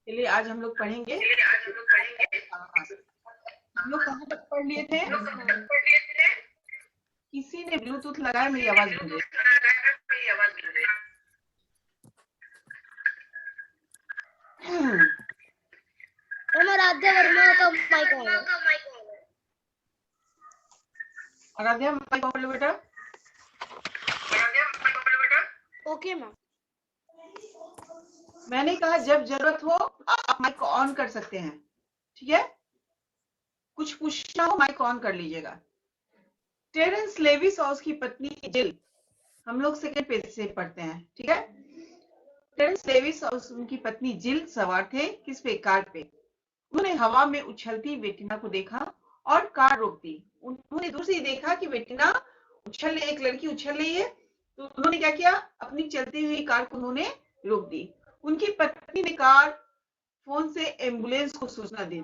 चलिए आज हम लोग पढ़ेंगे। हम लोग कहाँ तक पढ़ लिए थे? किसी ने ब्लूटूथ लगाया, मेरी आवाज बन रही है। आराध्या वर्मा का माइक ऑन है। आराध्या माइक ऑन कर लो बेटा। Okay ma'am. मैंने कहा जब जरूरत हो आप माइक ऑन कर सकते हैं, ठीक है? कुछ पूछना हो माइक ऑन कर लीजिएगा। टेरेंस लेविस और उसकी पत्नी जिल, हम लोग सेकेंड पेज से पढ़ते हैं, ठीक है? टेरेंस लेविस और उनकी पत्नी जिल सवार थे किस पे? कार पे। उन्होंने हवा में उछलती बेटिना को देखा और कार रोक दी। उन्होंने दूर से देखा कि बेटिना उछल रही, एक लड़की उछल रही है, तो उन्होंने क्या किया? अपनी चलती हुई कार को उन्होंने रोक दी। उनकी पत्नी ने कार फोन से एम्बुलेंस को सूचना दी।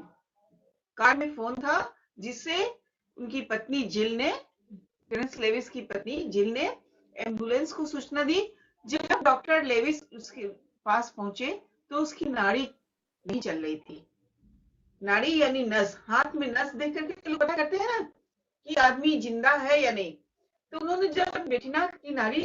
कार में फोन था जिससे उनकी पत्नी जिल ने, टेरेंस लेविस की पत्नी जिल ने एम्बुलेंस को सूचना दी। जब डॉक्टर लेविस उसके पास पहुंचे तो उसकी नाड़ी नहीं चल रही थी। नाड़ी यानी नस, हाथ में नस देख करके लोग पता करते हैं ना कि आदमी जिंदा है या नहीं। तो उन्होंने जब बेटिना की नाड़ी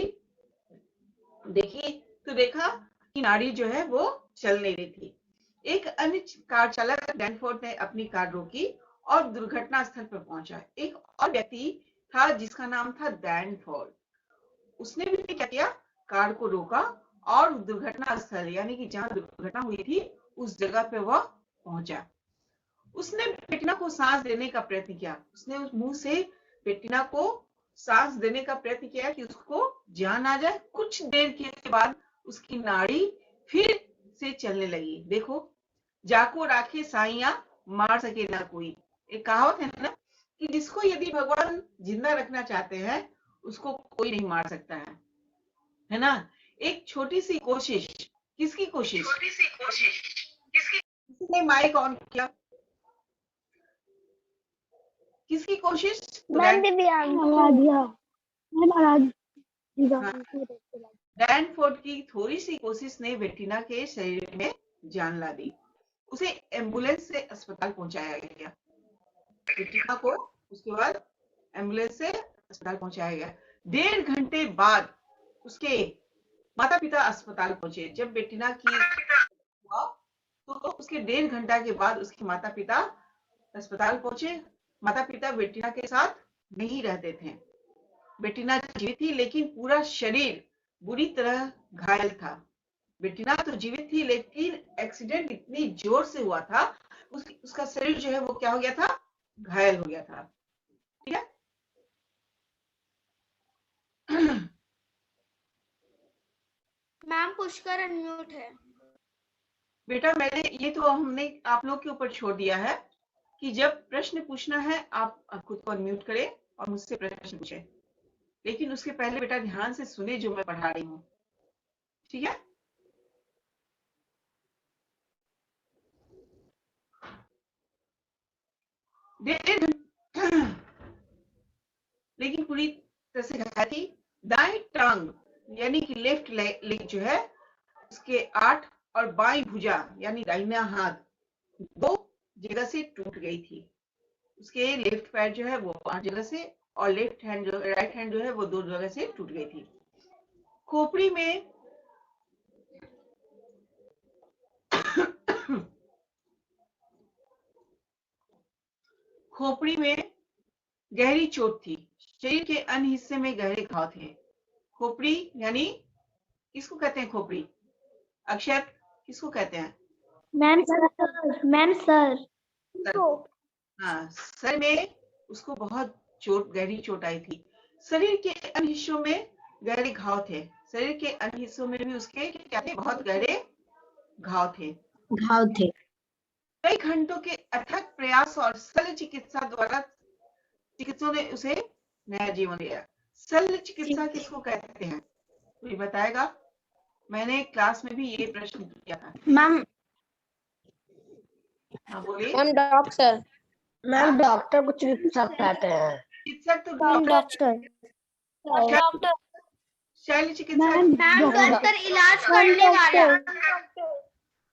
देखी तो देखा कि नाड़ी जो है वो चल नहीं रही थी। एक अन्य कार चालक डैनफोर्ड ने अपनी कार रोकी और दुर्घटना स्थल पर पहुंचा। एक और व्यक्ति था जिसका नाम था डैनफोर्ड। उसने भी क्या किया? कार को रोका और दुर्घटना स्थल यानी कि जहां दुर्घटना हुई थी उस जगह पे वह पहुंचा। उसने बेटिना को सांस देने का प्रयत्न किया। उसने उस मुंह से बेटिना को सांस देने का प्रयत्न किया कि उसको जान आ जाए। कुछ देर के बाद उसकी नाड़ी फिर से चलने लगी। देखो, जाको राखे साइया मार सके ना कोई, एक कहावत है ना कि जिसको यदि भगवान जिंदा रखना चाहते हैं उसको कोई नहीं मार सकता है ना? एक छोटी सी कोशिश, किसकी कोशिश? किसने माइक ऑन किया? किसकी कोशिश? मैम दिव्यांश। डैनफोर्ड की थोड़ी सी कोशिश ने बेटिना के शरीर में जान ला दी। उसे एम्बुलेंस से अस्पताल पहुंचाया गया। बेटिना को उसके बाद एम्बुलेंस से अस्पताल पहुंचाया गया। 1.5 घंटे बाद उसके माता पिता अस्पताल पहुंचे। जब बेटिना की हुआ तो उसके 1.5 घंटा के बाद उसके माता पिता अस्पताल पहुंचे। माता पिता बेटिना के साथ नहीं रहते थे। बेटिना जीवित थी लेकिन पूरा शरीर बुरी तरह घायल था। बेटिना तो जीवित थी लेकिन एक्सीडेंट इतनी जोर से हुआ था, उसका शरीर जो है वो क्या हो गया था? घायल हो गया था। ठीक है? मैम पुष्कर अनम्यूट है। बेटा मैंने ये तो हमने आप लोग के ऊपर छोड़ दिया है कि जब प्रश्न पूछना है आप खुद को अनम्यूट करें और मुझसे प्रश्न पूछें, लेकिन उसके पहले बेटा ध्यान से सुने जो मैं पढ़ा रही हूँ, ठीक है? लेकिन पूरी तरह से घायल थी। दाएं टांग यानी कि लेफ्ट लेग जो है उसके 8 और बाई भुजा यानी दाहिना हाथ 2 जगह से टूट गई थी। उसके लेफ्ट पैर जो है वो 8 जगह से और लेफ्ट हैंड जो राइट हैंड जो है वो 2 जगह से टूट गई थी। खोपड़ी में खोपड़ी में गहरी चोट थी। शरीर के अन्य हिस्से में गहरे घाव थे। खोपड़ी यानी किसको कहते हैं? खोपड़ी अक्षत किसको कहते हैं? Ma'am sir. सर को। हाँ, सर में उसको बहुत गहरी चोट आई थी। शरीर के अन्य हिस्सों में गहरे घाव थे। शरीर के अन्य हिस्सों में भी उसके क्या थे? बहुत गहरे घाव थे। कई घंटों के अथक प्रयास और शल्य चिकित्सा द्वारा चिकित्सकों ने उसे नया जीवन दिया। शल्य चिकित्सा किसको कहते हैं? कोई बताएगा? मैंने क्लास में भी ये प्रश्न किया था। मैम हाँ बोलिए। डॉक्टर। मैम डॉक्टर को चिकित्सक कहते हैं। चिकित्सक तो डॉक्टर। शल्य चिकित्सा मैम डॉक्टर इलाज करने वाला।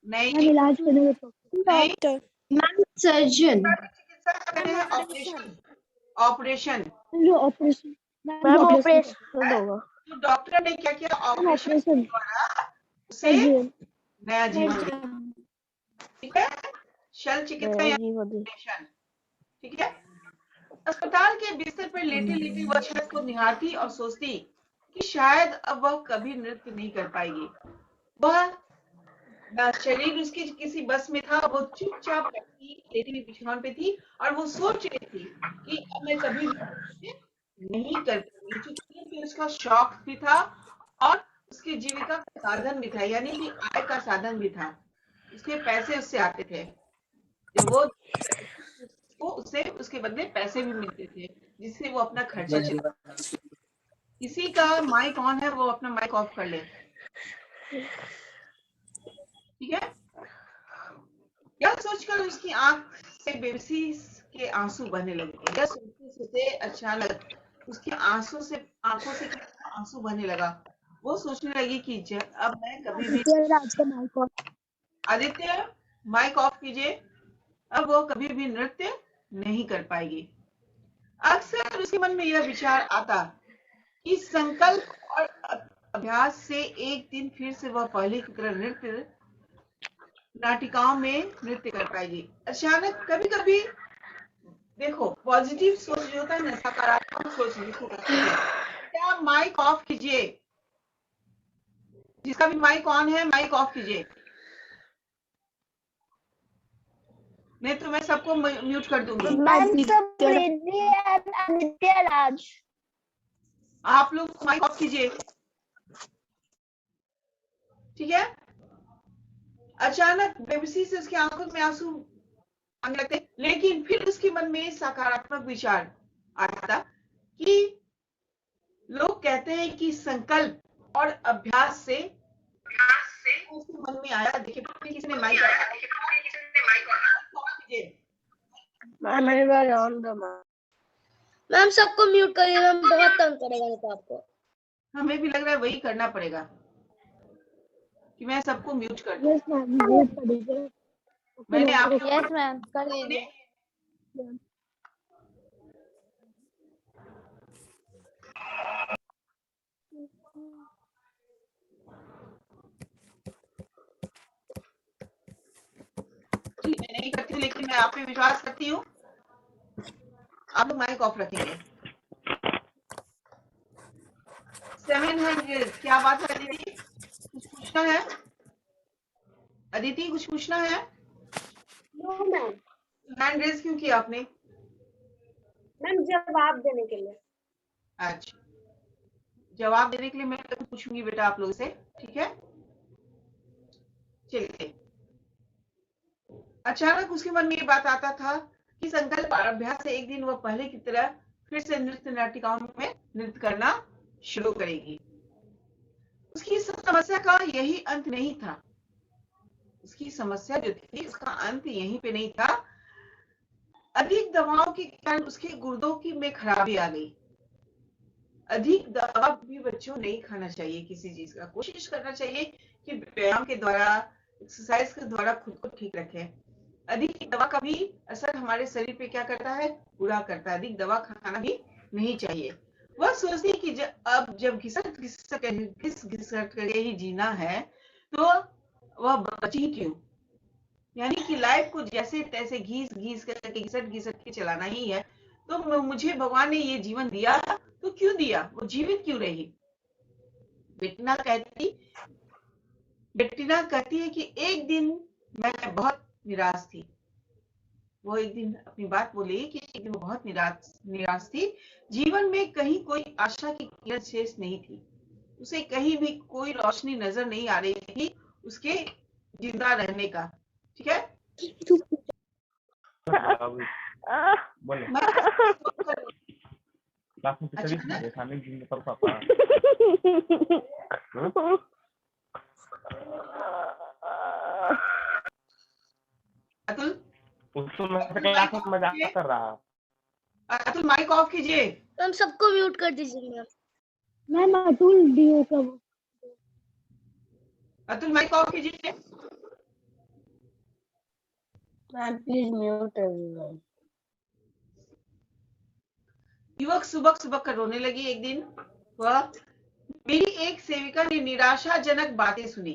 नहीं इलाज करने नहीं, मैम सर्जन। चिकित्सा कहते हैं ऑपरेशन, ऑपरेशन। जो ऑपरेशन मैम ऑपरेशन होगा। तो डॉक्टर ने क्या किया, ऑपरेशन के द्वारा उसे नया जीवन दिया। ठीक है, शल्य चिकित्सा या ऑपरेशन। ठीक है, अस्पताल के बिस्तर पर लेटे लेटे वह छत को निहारती और सोचती कि शायद अब वह कभी नृत्य नहीं कर पाएगी। वह शरीर उसकी किसी बस में था, वो चुपचाप लेटी हुई बिछावन पे थी और वो सोच रही थी कि अब मैं कभी भी नहीं कर पाऊंगी, क्योंकि उसका शौक भी था और उसकी जीविका का साधन भी था, यानी कि आय का साधन भी था। उसके पैसे उससे आते थे, जब वो उससे उसके बदले पैसे भी मिलते थे जिससे वो अपना खर्चा चला। किसी का माइक ऑन है, वो अपना माइक ऑफ कर ले। ठीक है, यह सोचकर उसकी आंख से बेबसी के आंसू बहने लगे। यह सोचते सोचते अचानक उसकी आंखों से आंसू बहने लगा। वो सोचने लगी कि अब मैं कभी भी, आदित्य माइक ऑफ कीजिए, अब वो कभी भी नृत्य नहीं कर पाएगी। अक्सर उसके मन में यह विचार आता कि संकल्प और अभ्यास से एक दिन फिर से वह पहले की तरह नृत्य नाटिकाओं में नृत्य कर पाएगी। अचानक कभी कभी देखो, पॉजिटिव सोच जो होता है ना, सकारात्मक सोच जिसको कहते हैं, क्या माइक ऑफ कीजिए, जिसका भी माइक ऑन है माइक ऑफ कीजिए, नहीं तो मैं सबको म्यूट कर दूंगी। आदित्य राज। आप लोग माइक ऑफ कीजिए। ठीक है, अचानक बेबसी से उसकी आंखों में आंसू आने लगते, लेकिन फिर उसके मन में सकारात्मक विचार आता कि लोग कहते हैं कि संकल्प और अभ्यास से उसके मन में आया। देखिए किसी ने माइक मैम सबको म्यूट करिए, मैम बहुत तंग करेगा नहीं तो आपको। हमें भी लग रहा है वही करना पड़ेगा कि मैं सबको म्यूट कर दूं। मैंने आप यस मैम कर लीजिए। मैं नहीं करती हूँ, लेकिन मैं आप पे विश्वास करती हूँ। आप लोग माइक ऑफ रखेंगे। 700, क्या बात है अदिति, कुछ पूछना है? अदिति कुछ पूछना है? No ma'am. हैंड रेज क्यों किया आपने? मैम जवाब देने के लिए। अच्छा, जवाब देने के लिए मैं पूछूंगी बेटा आप लोगों से, ठीक है? चलिए, अचानक उसके मन में ये बात आता था कि संकल्प और अभ्यास से एक दिन वह पहले की तरह फिर से नृत्य नाटिकाओं में नृत्य करना शुरू करेगी। उसकी समस्या का यही अंत नहीं था। उसकी समस्या जो थी उसका अंत यहीं पे नहीं था। अधिक दवाओं के कारण उसके गुर्दों की में खराबी आ गई। अधिक दवा भी बच्चों नहीं खाना चाहिए, किसी चीज का कोशिश करना चाहिए कि व्यायाम के द्वारा, एक्सरसाइज के द्वारा खुद को ठीक रखें। अधिक दवा का भी असर हमारे शरीर पे क्या करता है, बुरा करता है। अधिक दवा खाना भी नहीं चाहिए। वह सोचती कि अब जब घिस करके ही जीना है तो वह बची क्यों, यानी कि लाइफ को जैसे तैसे घिस करके घिसट के चलाना ही है। तो मुझे भगवान ने ये जीवन दिया तो क्यों दिया, वो जीवित क्यों रही? बेटिना कहती है कि एक दिन मैं बहुत निराश थी। वो एक दिन अपनी बात बोली कि एक दिन वो बहुत निराश थी। जीवन में कहीं कोई आशा की किरण शेष नहीं थी। उसे कहीं भी कोई रोशनी नजर नहीं आ रही थी उसके जिंदा रहने का। ठीक है, अतुल अतुल माइक ऑफ कीजिए। मैम सबको म्यूट कर दीजिए मैम। मैम अतुल डीओ का अतुल माइक ऑफ कीजिए। Ma'am, please mute everyone. युवक सुबह सुबह कर रोने लगी। एक दिन वह मेरी एक सेविका ने निराशाजनक बातें सुनी।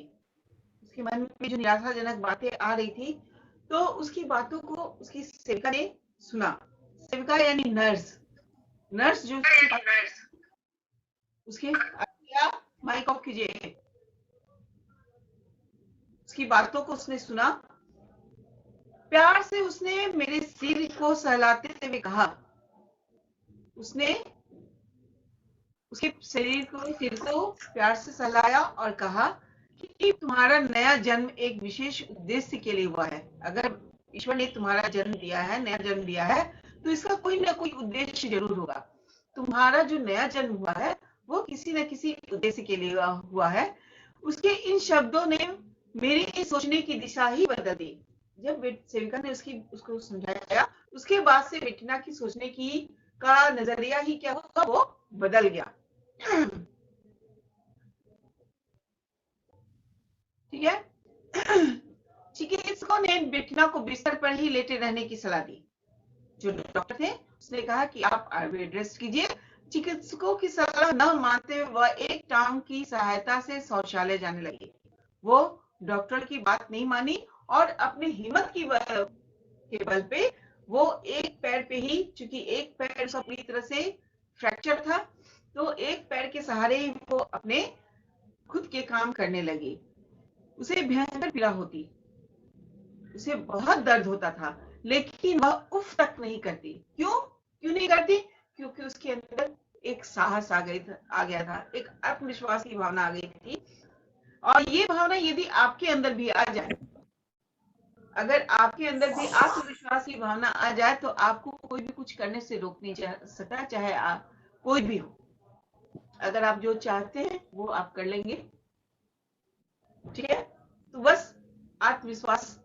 उसके मन में जो निराशाजनक बातें आ रही थी, तो उसकी बातों को उसकी सेविका ने सुना। सेविका यानी नर्स। नर्स जो उसके क्या माइक ऑफ कीजिए। उसकी बातों को उसने सुना। प्यार से उसने मेरे सिर को सहलाते हुए कहा, उसने उसके सिर को प्यार से सहलाया और कहा कि तुम्हारा नया जन्म एक विशेष उद्देश्य के लिए हुआ है। अगर ईश्वर ने तुम्हारा जन्म दिया है, नया जन्म दिया है, तो इसका कोई ना कोई उद्देश्य जरूर होगा। तुम्हारा जो नया जन्म हुआ है वो किसी न किसी उद्देश्य के लिए हुआ है। उसके इन शब्दों ने मेरी सोचने की दिशा ही बदल दी। जब सेविका ने उसको समझाया, उसके बाद से बेटिना की सोचने की का नजरिया ही क्या हुआ, वो बदल गया। ठीक है। चिकित्सकों ने बेटिना को बिस्तर पर ही लेटे रहने की सलाह दी। जो डॉक्टर थे उसने कहा कि आप बेड रेस्ट कीजिए। चिकित्सकों की सलाह न मानते हुए वह एक टांग की सहायता से शौचालय जाने लगी। वो डॉक्टर की बात नहीं मानी और अपनी हिम्मत के बल पे वो एक पैर पे ही, चूंकि एक पैर उसका पूरी तरह से फ्रैक्चर था, तो एक पैर के सहारे ही वो अपने खुद के काम करने लगी। उसे भयंकर पीड़ा होती, उसे बहुत दर्द होता था, लेकिन वह उफ तक नहीं करती। क्यों नहीं करती? क्योंकि उसके अंदर एक साहस आ गया था, एक आत्मविश्वास की भावना आ गई थी। और ये भावना यदि आपके अंदर भी आ जाए, अगर आपके अंदर भी आत्मविश्वास की भावना आ जाए, तो आपको कोई भी कुछ करने से रोक नहीं सकता, चाहे आप कोई भी हो। अगर आप जो चाहते हैं वो आप कर लेंगे। ठीक है, तो बस आत्मविश्वास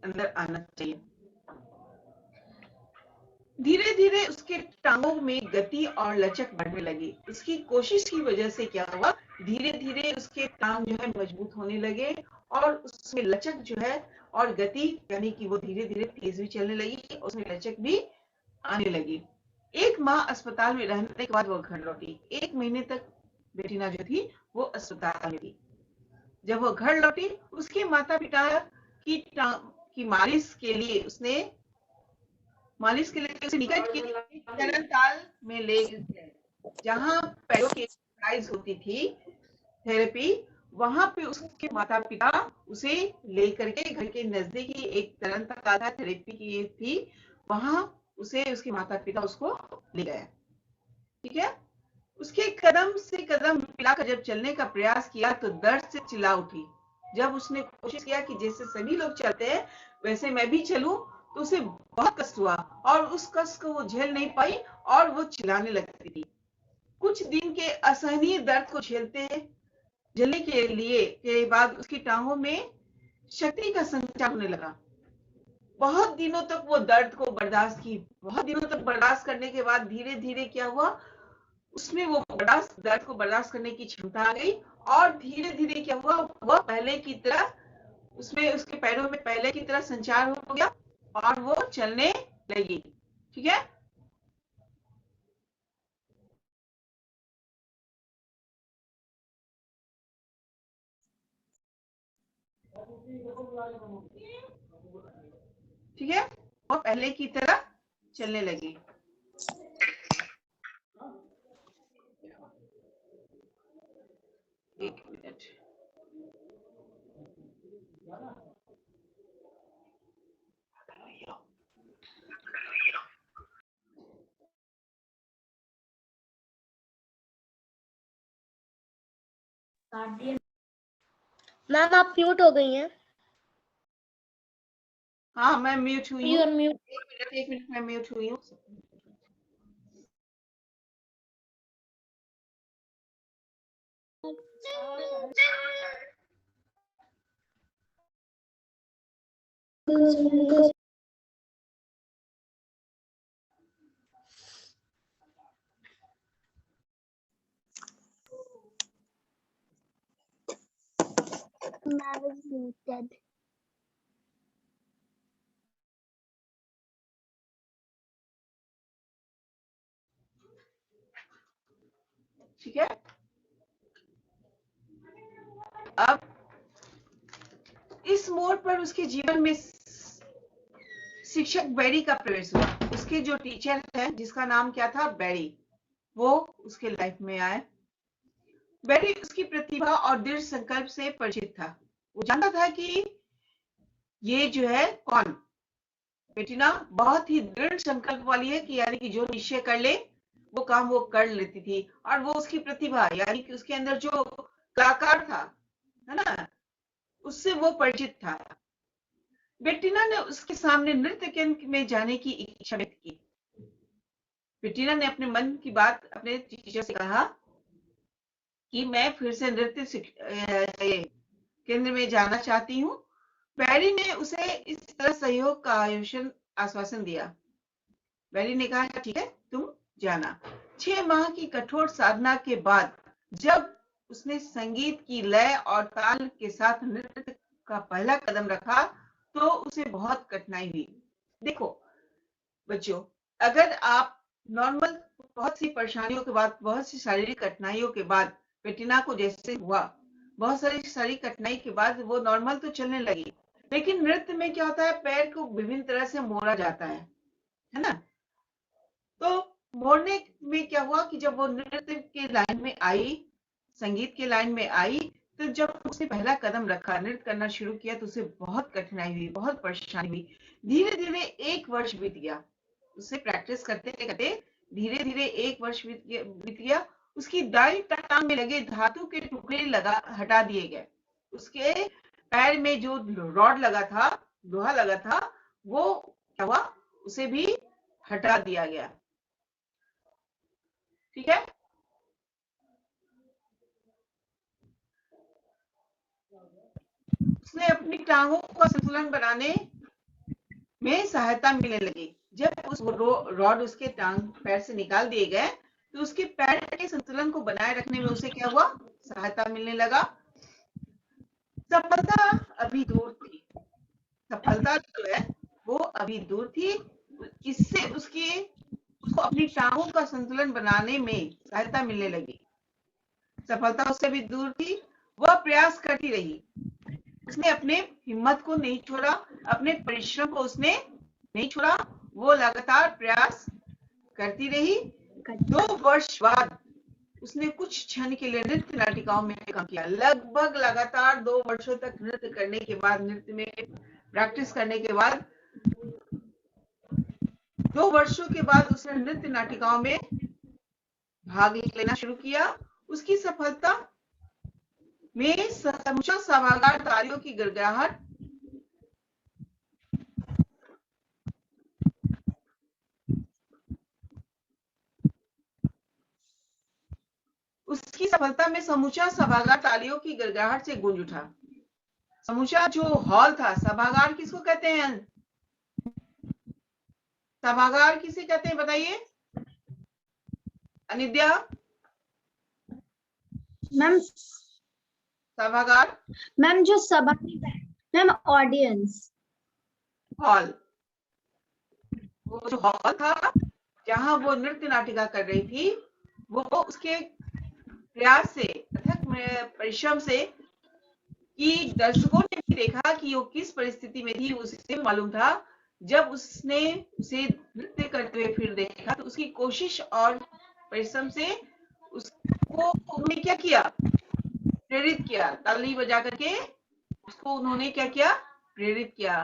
अंदर आना चाहिए। धीरे धीरे उसके टांगों में गति और लचक बढ़ने लगी। उसकी कोशिश की वजह से क्या हुआ, धीरे धीरे उसके टांग जो है मजबूत होने लगे और उसमें लचक जो है और गति, यानी कि वो धीरे धीरे तेज भी चलने लगी, उसमें लचक भी आने लगी। 1 माह अस्पताल में रहने के बाद वो घर लौटी। 1 महीने तक बेटिना जो थी वो अस्पताल में थी। जब वो घर लौटी, उसके माता पिता की मालिश के लिए उसे निकट के धर्मताल में ले गए, जहाँ पैरों की एक्सरसाइज होती थी, थेरेपी। वहां पे उसके माता पिता उसे लेकर के घर के नजदीक ही एक धर्मताल था, थेरेपी की थी, वहां उसे उसके माता पिता उसको ले गए। ठीक है। उसके कदम से कदम मिलाकर जब चलने का प्रयास किया तो दर्द से चिल्ला उठी। जब उसने कोशिश किया कि जैसे सभी लोग चलते हैं वैसे मैं भी चलूं, तो उसे बहुत कष्ट हुआ और उस कष्ट को वो झेल नहीं पाई और वो चिल्लाने लगती थी। कुछ दिन के असहनीय दर्द को झेलने के बाद उसकी टांगों में शक्ति का संचार होने लगा। बहुत दिनों तक वो दर्द को बर्दाश्त की। बहुत दिनों तक बर्दाश्त करने के बाद धीरे धीरे क्या हुआ, उसमें वो दर्द को बर्दाश्त करने की क्षमता आ गई और धीरे धीरे क्या हुआ, वह पहले की तरह, उसमें उसके पैरों में पहले की तरह संचार हो गया और वो चलने लगी। ठीक है। ठीक है, वो पहले की तरह चलने लगी। एक मिनट। मैम आप म्यूट हो गई हैं। हाँ, मैं म्यूट हुई यू हूँ। Are mute. एक मिनट मैं म्यूट हुई हूँ। Ma'am is muted. ठीक है। अब इस मोड़ पर उसके जीवन में शिक्षक बैरी का प्रवेश हुआ। उसके जो टीचर है जिसका नाम क्या था, बैरी, वो उसके लाइफ में आए। बैरी उसकी प्रतिभा और दृढ़ संकल्प से परिचित था। वो जानता था कि ये जो है कौन, बेटीना बहुत ही दृढ़ संकल्प वाली है, कि यानी कि जो निश्चय कर ले वो काम वो कर लेती थी। और वो उसकी प्रतिभा यानी कि उसके अंदर जो कलाकार था, है ना, उससे वो परिचित था। बेटीना ने उसके सामने नृत्य केंद्र में जाने की इच्छा व्यक्त की। बेटीना ने अपने मन की बात अपने टीचर से कहा कि मैं फिर से नृत्य केंद्र में जाना चाहती हूँ। बैरी ने उसे इस तरह सहयोग का आश्वासन दिया। बैरी ने कहा ठीक है, तुम जाना। 6 माह की कठोर साधना के बाद जब उसने संगीत की लय और ताल के साथ नृत्य का पहला कदम रखा तो उसे बहुत कठिनाई हुई। देखो बच्चों, अगर आप नॉर्मल बहुत सी परेशानियों के बाद, बहुत सी शारीरिक कठिनाइयों के बाद, बेटीना को जैसे हुआ, बहुत सारी शारीरिक कठिनाई के बाद वो नॉर्मल तो चलने लगी, लेकिन नृत्य में क्या होता है, पैर को विभिन्न तरह से मोड़ा जाता है ना। तो मोड़ने में क्या हुआ कि जब वो नृत्य के लाइन में आई, संगीत के लाइन में आई, तो जब उसने पहला कदम रखा, नृत्य करना शुरू किया, तो उसे बहुत कठिनाई हुई, बहुत परेशानी हुई। धीरे धीरे 1 वर्ष बीत गया। उसे प्रैक्टिस करते करते धीरे धीरे 1 वर्ष बीत गया। उसकी दाई टांग में लगे धातु के टुकड़े हटा दिए गए। उसके पैर में जो रॉड लगा था, लोहा लगा था, वो क्या हुआ, उसे भी हटा दिया गया। ठीक है। उसने अपनी टांगों का संतुलन बनाने में सहायता मिलने लगी। जब उस रॉड उसके टांग पैर से निकाल दिए गए तो उसके पैर के संतुलन को बनाए रखने में उसे क्या हुआ, सहायता मिलने लगा। सफलता अभी दूर थी, सफलता जो है वो अभी दूर थी। इससे उसको अपनी टांगों का संतुलन बनाने में सहायता मिलने लगी। सफलता उससे भी दूर थी। वह प्रयास करती रही, उसने अपने हिम्मत को नहीं छोड़ा, अपने परिश्रम को उसने नहीं छोड़ा, वो लगातार प्रयास करती रही। 2 वर्ष बाद उसने कुछ क्षण के लिए नृत्य नाटिकाओं में काम किया। लगभग लगातार 2 वर्षों तक नृत्य करने के बाद, नृत्य में प्रैक्टिस करने के बाद, 2 वर्षों के बाद उसने नृत्य नाटिकाओं में भाग लेना शुरू किया। उसकी सफलता में समूचा सभागार तालियों की गड़गड़ाहट, उसकी सफलता में समूचा सभागार तालियों की गड़गड़ाहट से गूंज उठा। समूचा जो हॉल था, सभागार किसको कहते हैं, सभागार किसे कहते हैं बताइए अनिद्या। मैम सभागार, मैम जो सभा में मैम ऑडियंस, हॉल, वो जो हॉल था जहां वो नृत्य नाटिका कर रही थी, वो उसके प्रयास से, अथक परिश्रम से, कि दर्शकों ने भी देखा कि वो किस परिस्थिति में थी, उसे मालूम था। जब उसने उसे नृत्य करते हुए फिर देखा तो उसकी कोशिश और परिश्रम से उसको उन्होंने क्या किया, प्रेरित किया। ताली बजा करके उसको उन्होंने क्या किया, प्रेरित किया।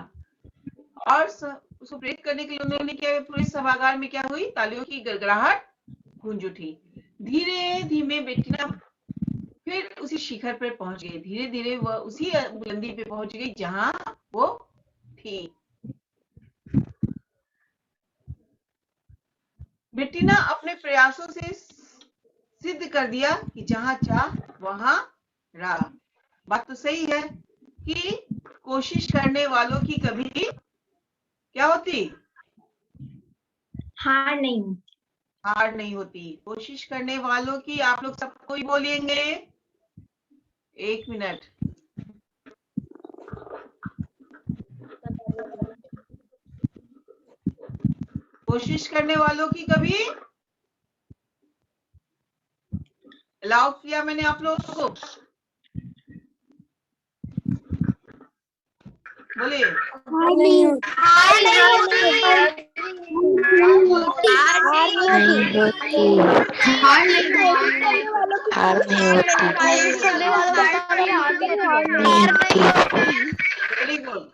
और उसको प्रेरित करने के लिए उन्होंने क्या, पूरे सभागार में क्या हुई, तालियों की गड़गड़ाहट गूंज उठी। धीरे धीरे बेटीना फिर उसी शिखर पर पहुंच गई। धीरे धीरे वह उसी बुलंदी पे पहुंच गई जहां वो थी। बेटीना अपने प्रयासों से सिद्ध कर दिया कि जहां चाह वहां राह। बात तो सही है कि कोशिश करने वालों की कभी क्या होती, हार नहीं होती। हार नहीं होती। कोशिश करने वालों की, आप लोग सब कोई बोलेंगे, 1 मिनट। कोशिश करने वालों की कभी अलाउ किया मैंने आप लोगों को? बोलिए। नहीं हार नहीं होती। Very good.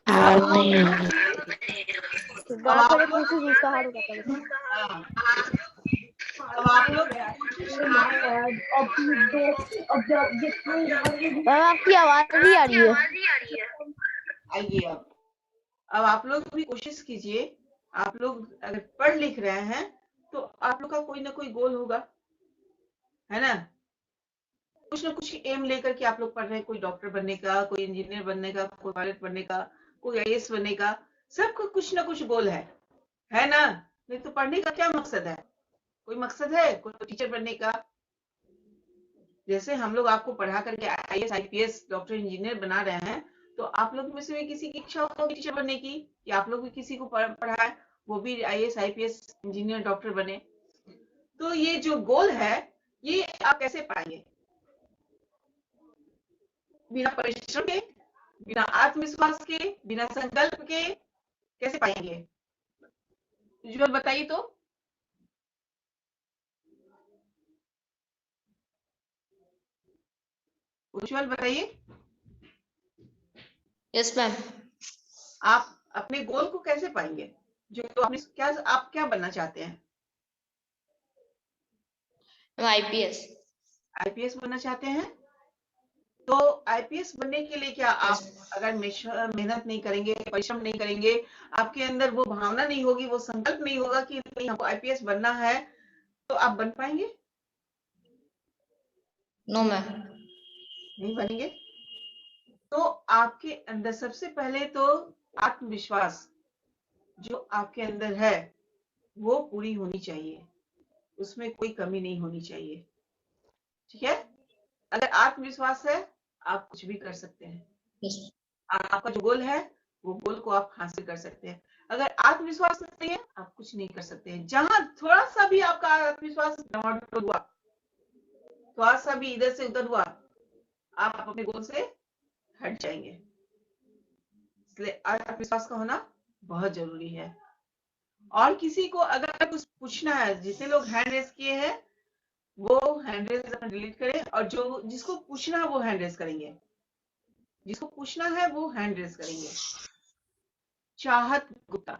हार नहीं होती। अब आप लोग हाँ, अब आप लोग कोशिश कीजिए। आपकी आवाज नहीं आ रही है। आइए अब आप लोग भी कोशिश कीजिए। आप लोग अगर पढ़ लिख रहे हैं तो आप लोग का कोई ना कोई गोल होगा, है ना? कुछ ना कुछ एम लेकर के आप लोग पढ़ रहे हैं। कोई डॉक्टर बनने का, कोई इंजीनियर बनने का, कोई पायलट बनने का, कोई आईएएस बनने का। सबका कुछ ना कुछ गोल है ना? नहीं तो पढ़ने का क्या मकसद है? कोई मकसद है कोई टीचर बनने का? जैसे हम लोग आपको पढ़ा करके आईएएस आईपीएस डॉक्टर इंजीनियर बना रहे हैं, तो आप लोग में से भी किसी की इच्छा होगी टीचर बनने की, कि आप लोग भी किसी को पढ़ाए, वो भी आईएएस आईपीएस इंजीनियर डॉक्टर बने। तो ये जो गोल है, ये आप कैसे पाएंगे? बिना परिश्रम के, बिना आत्मविश्वास के, बिना संकल्प के कैसे पाएंगे? उज्जवल बताइए तो। उज्जवल बताइए, यस मैम। आप अपने गोल को कैसे पाएंगे? जो आपने क्या, आप क्या बनना चाहते हैं? आईपीएस। आईपीएस बनना चाहते हैं? तो आईपीएस बनने के लिए क्या आप अगर मेहनत नहीं करेंगे, परिश्रम नहीं करेंगे, आपके अंदर वो भावना नहीं होगी, वो संकल्प नहीं होगा कि नहीं हमको आईपीएस बनना है, तो आप बन पाएंगे? No ma'am. नहीं बनेंगे। तो आपके अंदर सबसे पहले तो आत्मविश्वास जो आपके अंदर है वो पूरी होनी चाहिए, उसमें कोई कमी नहीं होनी चाहिए। ठीक है? अगर आत्मविश्वास है, आप कुछ भी कर सकते हैं। यस। आपका जो गोल है वो गोल को आप हासिल कर सकते हैं। अगर आत्मविश्वास नहीं है, आप कुछ नहीं कर सकते हैं। जहां थोड़ा सा भी आपका आत्मविश्वास डामाडोल हुआ, थोड़ा सा भी इधर से उधर हुआ, आप अपने गोल से हट जाएंगे। इसलिए आत्मविश्वास का होना बहुत जरूरी है। और किसी को अगर कुछ पूछना है, जितने लोग हैंड रेस किए हैं वो हैंड रेस अपना डिलीट करें, और जो जिसको पूछना है वो हैंड रेस करेंगे। जिसको पूछना है वो हैंड रेस करेंगे। चाहत गुप्ता।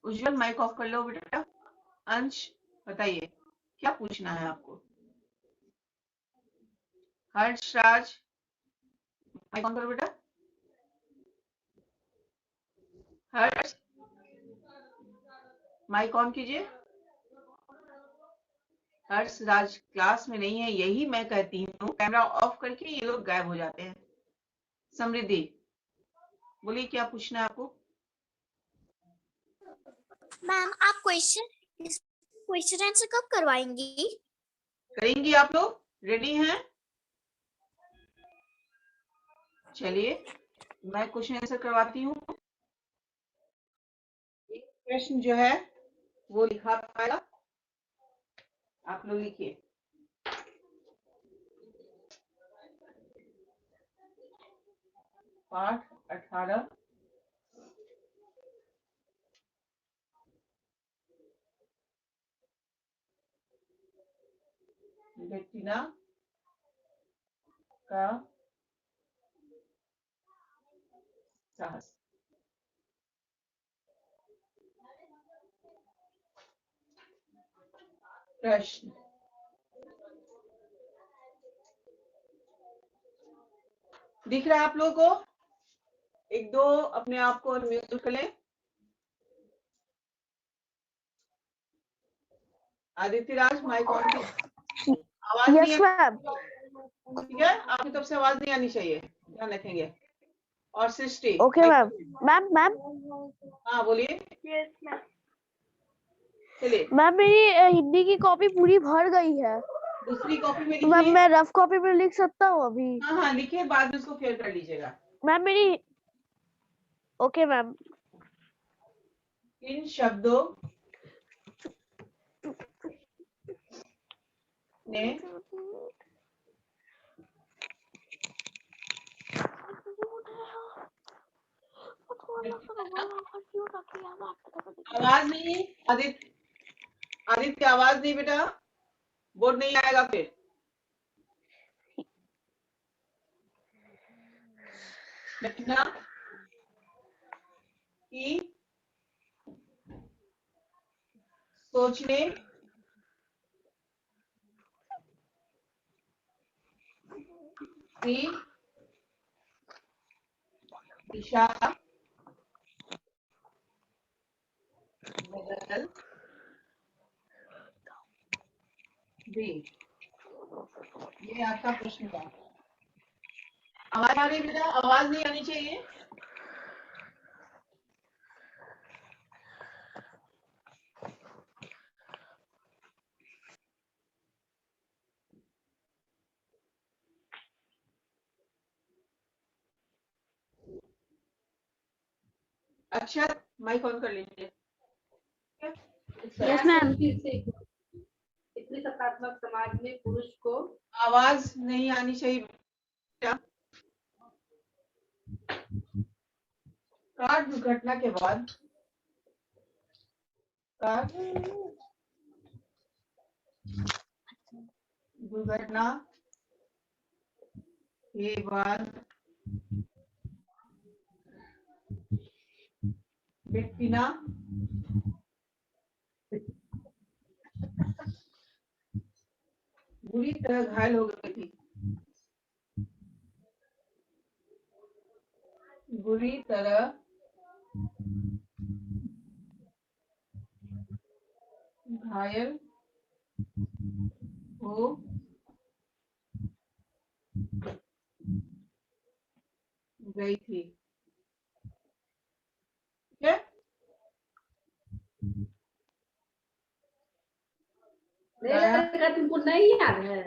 उज्जवल माइक ऑफ कर लो बेटा। अंश बताइए क्या पूछना है आपको? हर्ष राज माइक ऑन करो बेटा। हर्ष माइक ऑन कीजिए। हर्ष राज क्लास में नहीं है, यही मैं कहती हूँ, कैमरा ऑफ करके ये लोग गायब हो जाते हैं। समृद्धि बोलिए क्या पूछना है आपको? मैम आप क्वेश्चन आंसर कब करवाएंगी? करेंगी आप लोग? रेडी हैं? चलिए मैं क्वेश्चन आंसर करवाती हूँ। एक प्रश्न जो है वो लिखा पाएगा, आप लोग लिखिए। पाठ 18 बेटिना का साहस। प्रश्न, दिख रहा है आप लोगों को? एक दो अपने आप को म्यूट कर लें। आदित्य राज माइक ऑन कीजिए। आवाज नहीं यस मैम। ठीक है, आपकी तरफ से आवाज नहीं आनी चाहिए, ध्यान रखेंगे। और सृष्टि ओके मैम। मैम मैम हाँ बोलिए। Yes ma'am. चलिए मैम मेरी हिंदी की कॉपी पूरी भर गई है, दूसरी कॉपी में तो मैम लिखिए। मैं रफ कॉपी में लिख सकता हूँ अभी? हाँ हाँ लिखिए, बाद में उसको फेल कर लीजिएगा। मैम मेरी ओके मैम। इन शब्दों ने आवाज नहीं, आदित्य, आदित्य आवाज नहीं बेटा, बोर्ड नहीं आएगा फिर। घटना की सोचने की दिशा बदल दी। ये आपका प्रश्न था। आवाज आ रही बेटा, आवाज नहीं आनी चाहिए। अच्छा, माइक ऑन कर लीजिए। Yes ma'am. इतने सकारात्मक समाज में पुरुष को आवाज नहीं आनी चाहिए बेटा। कार दुर्घटना के बाद कार दुर्घटना के बाद बेटिना बुरी तरह घायल हो गई थी। बुरी तरह घायल हो गई थी। ठीक है, तुमको नहीं याद है?